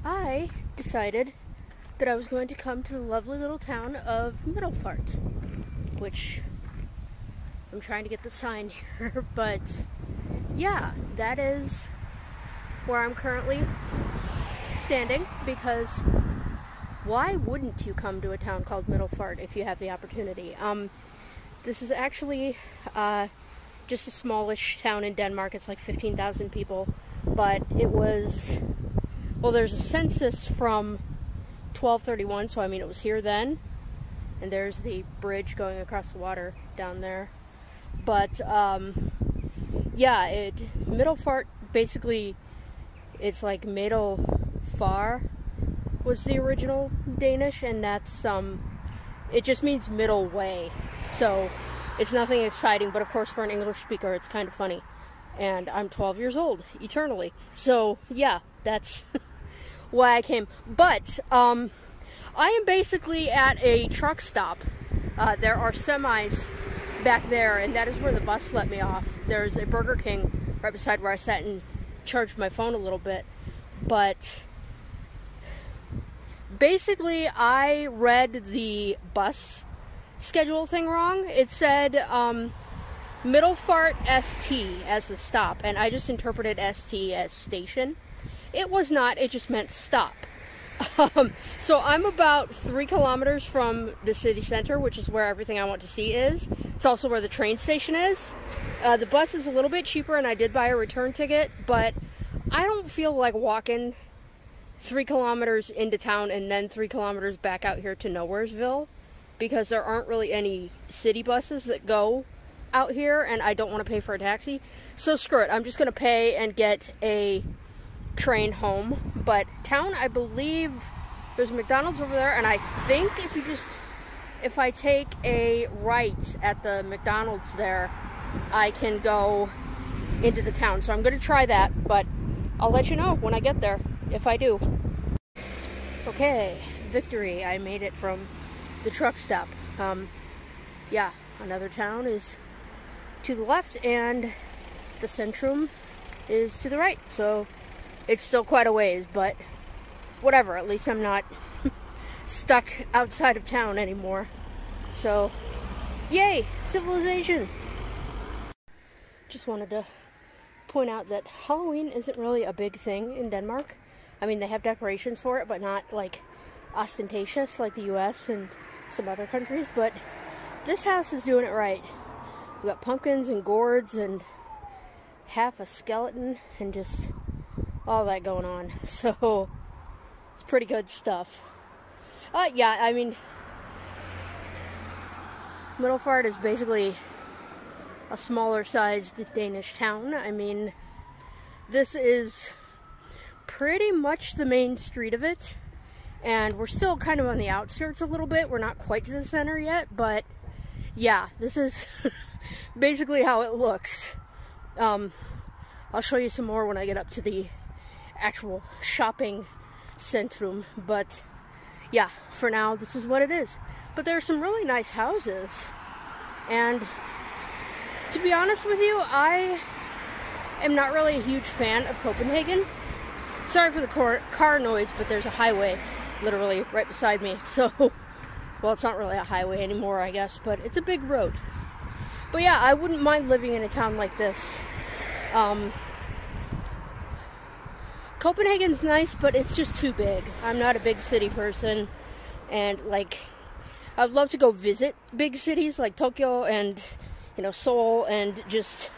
I decided that I was going to come to the lovely little town of Middelfart, which I'm trying to get the sign here, but yeah, that is where I'm currently standing, because why wouldn't you come to a town called Middelfart if you have the opportunity? This is actually just a smallish town in Denmark. It's like 15,000 people, but it was, well, there's a census from 1231, so I mean it was here then, and there's the bridge going across the water down there. But yeah, Middelfart, basically it's like Middelfart was the original Danish, and that's it just means middle way, so it's nothing exciting, but of course for an English speaker it's kind of funny. And I'm 12 years old eternally, so yeah, that's why I came. But I am basically at a truck stop. There are semis back there, and that is where the bus let me off. There's a Burger King right beside where I sat and charged my phone a little bit. But basically I read the bus schedule thing wrong. It said Middelfart ST as the stop, and I just interpreted ST as station. It was not, it just meant stop. So I'm about 3 kilometers from the city center, which is where everything I want to see is. It's also where the train station is. The bus is a little bit cheaper, and I did buy a return ticket, but I don't feel like walking 3 kilometers into town and then 3 kilometers back out here to Nowheresville, because there aren't really any city buses that go out here, and I don't want to pay for a taxi. So screw it, I'm just going to pay and get a train home. But town, I believe there's a McDonald's over there, and I think if I take a right at the McDonald's there, I can go into the town. So I'm going to try that, but I'll let you know when I get there, if I do. Okay, victory. I made it from the truck stop. Yeah, another town is to the left, and the centrum is to the right. So it's still quite a ways, but whatever. At least I'm not stuck outside of town anymore. So, yay, civilization. Just wanted to point out that Halloween isn't really a big thing in Denmark. I mean, they have decorations for it, but not like ostentatious like the US and some other countries. But this house is doing it right. We got pumpkins and gourds and half a skeleton and just all that going on. So it's pretty good stuff. Yeah, I mean, Middelfart is basically a smaller sized Danish town. I mean, this is pretty much the main street of it, and we're still kind of on the outskirts a little bit. We're not quite to the center yet, but yeah, this is basically how it looks. I'll show you some more when I get up to the actual shopping centrum, but yeah, for now this is what it is. But there are some really nice houses, and to be honest with you, I am not really a huge fan of Copenhagen. Sorry for the car noise, but there's a highway literally right beside me. So, well, it's not really a highway anymore, I guess, but it's a big road. But yeah, I wouldn't mind living in a town like this. Copenhagen's nice, but it's just too big. I'm not a big city person, and like, I'd love to go visit big cities like Tokyo and, you know, Seoul, and just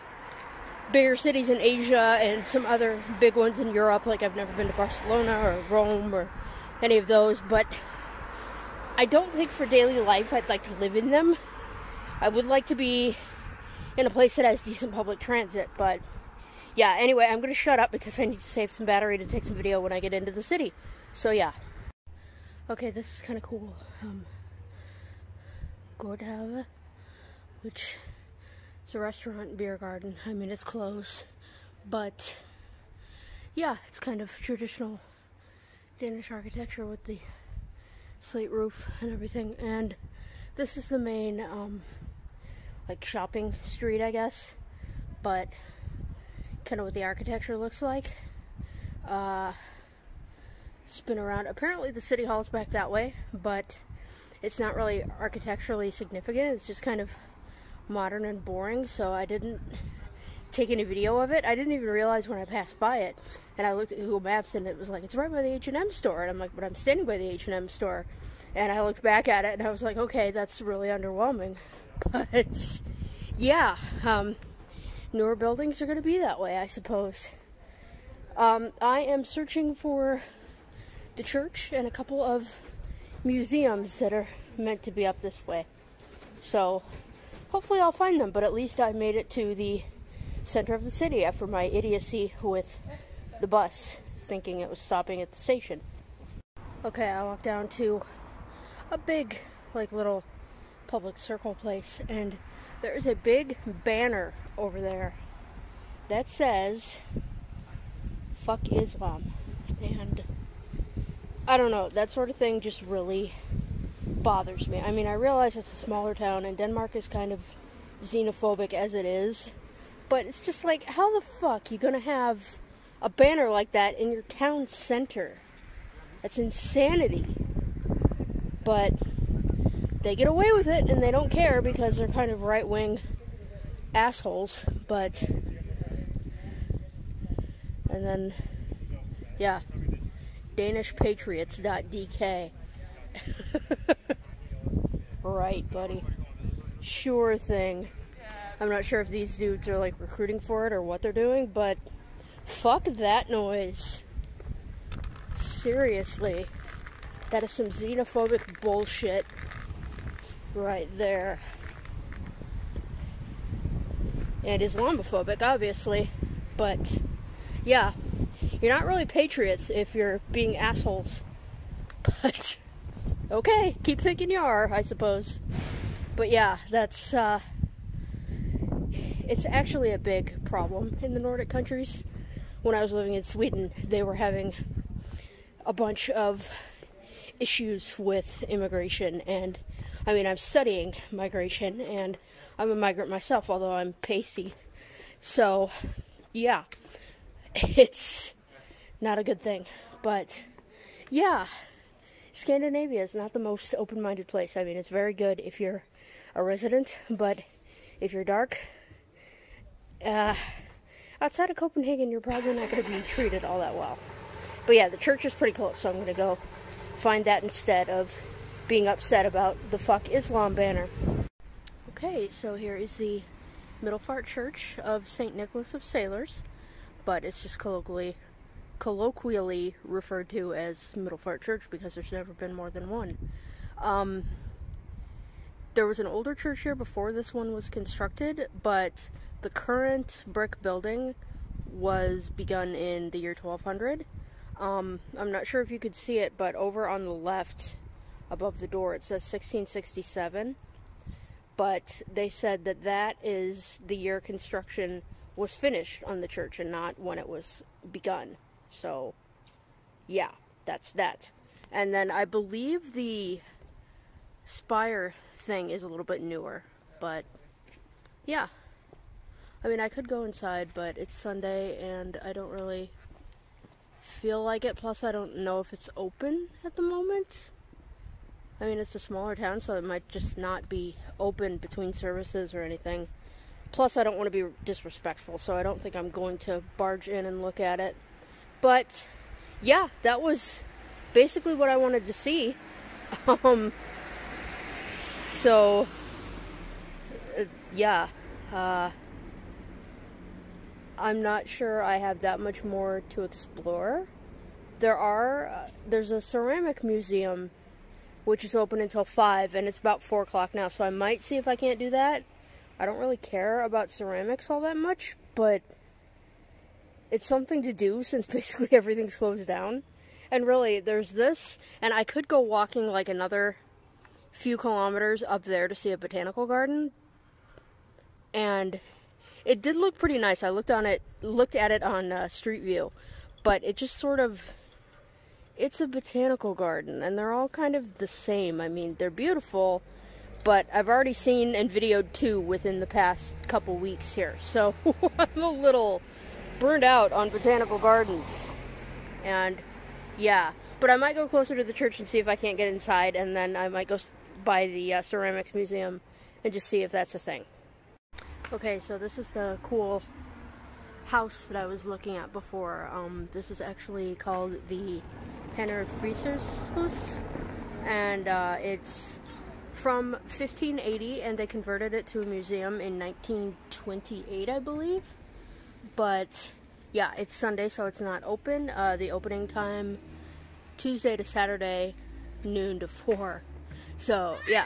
bigger cities in Asia and some other big ones in Europe. Like, I've never been to Barcelona or Rome or any of those, but I don't think for daily life I'd like to live in them. I would like to be in a place that has decent public transit, but yeah, anyway, I'm going to shut up because I need to save some battery to take some video when I get into the city. So yeah. Okay, this is kind of cool. Gårdhave, which is a restaurant and beer garden. I mean, it's close, but yeah, it's kind of traditional Danish architecture with the slate roof and everything. And this is the main like shopping street, I guess, but kind of what the architecture looks like. spin around. Apparently the city hall's back that way, but it's not really architecturally significant. It's just kind of modern and boring, so I didn't take any video of it. I didn't even realize when I passed by it, and I looked at Google Maps and it was like, it's right by the H&M store, and I'm like, but I'm standing by the H&M store. And I looked back at it and I was like, okay, that's really underwhelming. But yeah, newer buildings are going to be that way, I suppose. I am searching for the church and a couple of museums that are meant to be up this way. So hopefully I'll find them, but at least I made it to the center of the city after my idiocy with the bus, thinking it was stopping at the station. Okay, I walked down to a big, like, little public circle place, and there's a big banner over there that says, "Fuck Islam." And I don't know, that sort of thing just really bothers me. I mean, I realize it's a smaller town, and Denmark is kind of xenophobic as it is, but it's just like, how the fuck you gonna have a banner like that in your town center? That's insanity. But they get away with it, and they don't care because they're kind of right-wing assholes. But, and then, yeah, DanishPatriots.dk. Right, buddy. Sure thing. I'm not sure if these dudes are, like, recruiting for it or what they're doing, but fuck that noise. Seriously. That is some xenophobic bullshit right there. And Islamophobic, obviously. But, yeah. You're not really patriots if you're being assholes. But, okay, keep thinking you are, I suppose. But yeah, that's, it's actually a big problem in the Nordic countries. When I was living in Sweden, they were having a bunch of issues with immigration, and I mean, I'm studying migration, and I'm a migrant myself, although I'm pasty. So, yeah, it's not a good thing. But, yeah, Scandinavia is not the most open-minded place. I mean, it's very good if you're a resident, but if you're dark, outside of Copenhagen, you're probably not going to be treated all that well. But yeah, the church is pretty close, so I'm going to go find that instead of being upset about the "Fuck Islam" banner. Okay, so here is the Middelfart Church of St. Nicholas of Sailors, but it's just colloquially referred to as Middelfart Church because there's never been more than one. There was an older church here before this one was constructed, but the current brick building was begun in the year 1200. I'm not sure if you could see it, but over on the left above the door it says 1667, but they said that that is the year construction was finished on the church and not when it was begun. So yeah, that's that. And then I believe the spire thing is a little bit newer, but yeah, I mean, I could go inside, but it's Sunday and I don't really feel like it. Plus, I don't know if it's open at the moment. I mean, it's a smaller town, so it might just not be open between services or anything. Plus, I don't want to be disrespectful, so I don't think I'm going to barge in and look at it. But, yeah, that was basically what I wanted to see. So, yeah, I'm not sure I have that much more to explore. There's a ceramic museum, which is open until 5, and it's about 4 o'clock now, so I might see if I can't do that. I don't really care about ceramics all that much, but it's something to do since basically everything slows down. And really, there's this, and I could go walking like another few kilometers up there to see a botanical garden, and it did look pretty nice. I looked at it on Street View, but it just sort of, it's a botanical garden, and they're all kind of the same. I mean, they're beautiful, but I've already seen and videoed 2 within the past couple weeks here, so I'm a little burned out on botanical gardens. And yeah, But I might go closer to the church and see if I can't get inside, and then I might go by the ceramics museum and just see if that's a thing. Okay, so this is the cool house that I was looking at before. This is actually called the Henner Frisershuis, and it's from 1580, and they converted it to a museum in 1928, I believe. But yeah, it's Sunday, so it's not open. The opening time, Tuesday to Saturday, noon to 4. So yeah,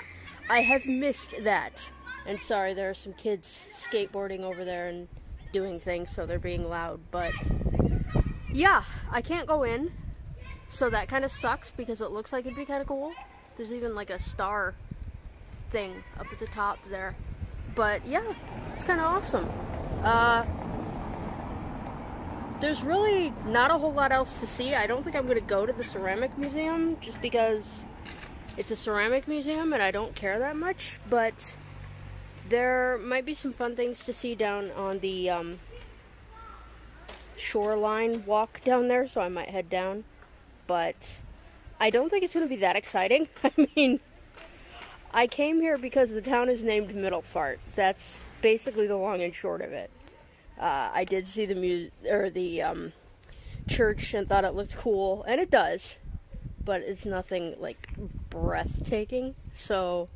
I have missed that. And sorry, there are some kids skateboarding over there and doing things, so they're being loud. But yeah, I can't go in, so that kind of sucks because it looks like it'd be kind of cool. There's even like a star thing up at the top there. But yeah, it's kind of awesome. There's really not a whole lot else to see. I don't think I'm going to go to the ceramic museum just because it's a ceramic museum and I don't care that much, but there might be some fun things to see down on the shoreline walk down there, so I might head down. But I don't think it's going to be that exciting. I mean, I came here because the town is named Middelfart. That's basically the long and short of it. I did see the church and thought it looked cool, and it does, but it's nothing like breathtaking. So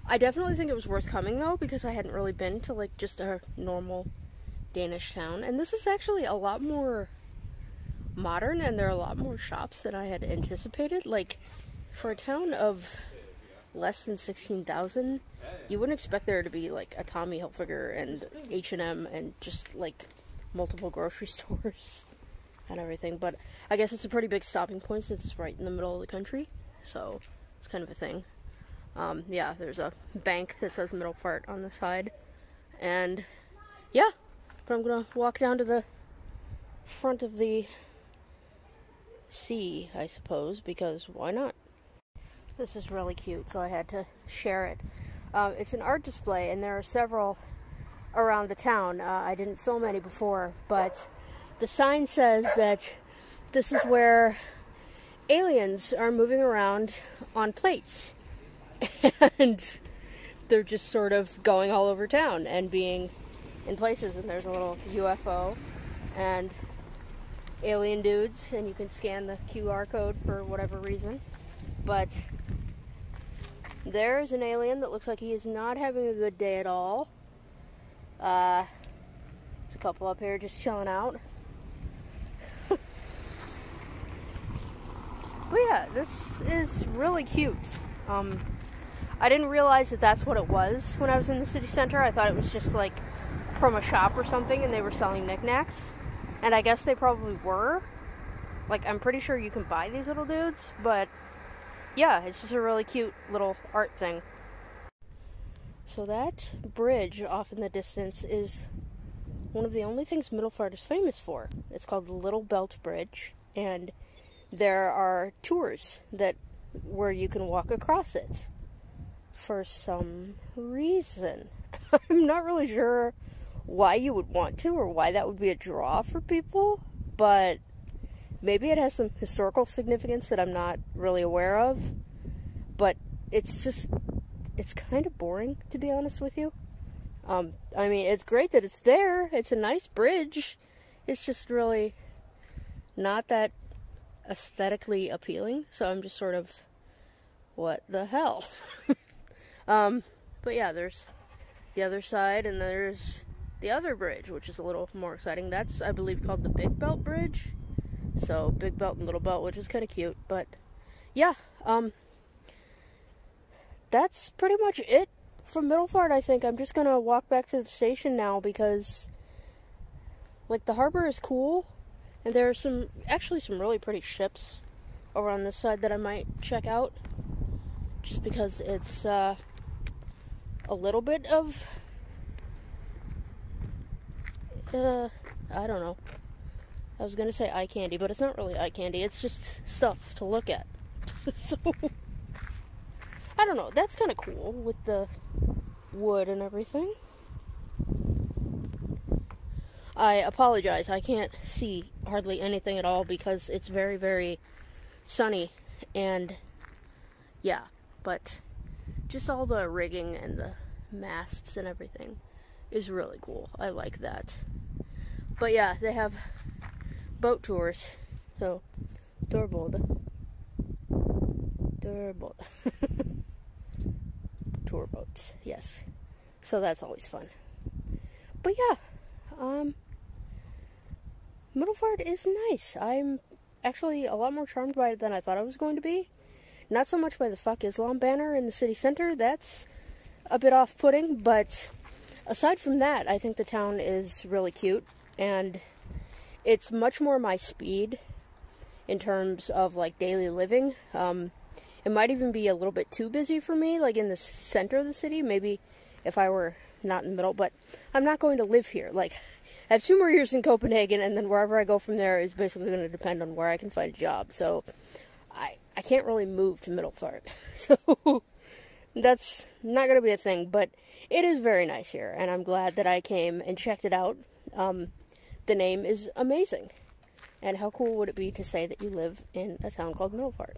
I definitely think it was worth coming though, because I hadn't really been to like just a normal Danish town, and this is actually a lot more modern, and there are a lot more shops than I had anticipated. Like, for a town of less than 16,000, you wouldn't expect there to be like a Tommy Hilfiger and H&M and just like multiple grocery stores and everything. But I guess it's a pretty big stopping point since it's right in the middle of the country, so it's kind of a thing. Yeah, there's a bank that says Middelfart on the side, and yeah, but I'm gonna walk down to the front of the sea, I suppose, because why not? This is really cute, so I had to share it. It's an art display, and there are several around the town. I didn't film any before, but the sign says that this is where aliens are moving around on plates. And they're just sort of going all over town and being in places, and there's a little UFO and alien dudes, and you can scan the QR code for whatever reason. But there's an alien that looks like he is not having a good day at all. There's a couple up here just chilling out. But yeah, this is really cute. I didn't realize that that's what it was when I was in the city center. I thought it was just like from a shop or something and they were selling knickknacks. And I guess they probably were. Like, I'm pretty sure you can buy these little dudes, but yeah, it's just a really cute little art thing. So that bridge off in the distance is one of the only things Middelfart is famous for. It's called the Little Belt Bridge, and there are tours where you can walk across it for some reason. I'm not really sure why you would want to or why that would be a draw for people, but maybe it has some historical significance that I'm not really aware of. But it's kind of boring, to be honest with you. I mean, it's great that it's there. It's a nice bridge. It's just really not that aesthetically appealing. So I'm just sort of, what the hell? But yeah, there's the other side, and there's the other bridge, which is a little more exciting. That's, I believe, called the Big Belt Bridge. So, Big Belt and Little Belt, which is kind of cute. But yeah, that's pretty much it from Middelfart, I think. I'm just gonna walk back to the station now because, like, the harbor is cool, and there are actually some really pretty ships over on this side that I might check out, just because it's a little bit of I don't know. I was gonna say eye candy, but it's not really eye candy. It's just stuff to look at. So I don't know. That's kind of cool with the wood and everything. I apologize. I can't see hardly anything at all because it's very, very sunny, and yeah, but just all the rigging and the masts and everything is really cool. I like that. But yeah, they have boat tours, so doorbord. Tour boats, yes. So that's always fun. But yeah, Middelfart is nice. I'm actually a lot more charmed by it than I thought I was going to be. Not so much by the Fuck Islam banner in the city center. That's a bit off-putting, but aside from that, I think the town is really cute, and it's much more my speed in terms of, like, daily living. It might even be a little bit too busy for me, like in the center of the city, maybe if I were not in the middle, but I'm not going to live here. Like, I have 2 more years in Copenhagen, and then wherever I go from there is basically going to depend on where I can find a job, so I can't really move to Middelfart, so that's not going to be a thing, but it is very nice here, and I'm glad that I came and checked it out. The name is amazing, and how cool would it be to say that you live in a town called Middelfart?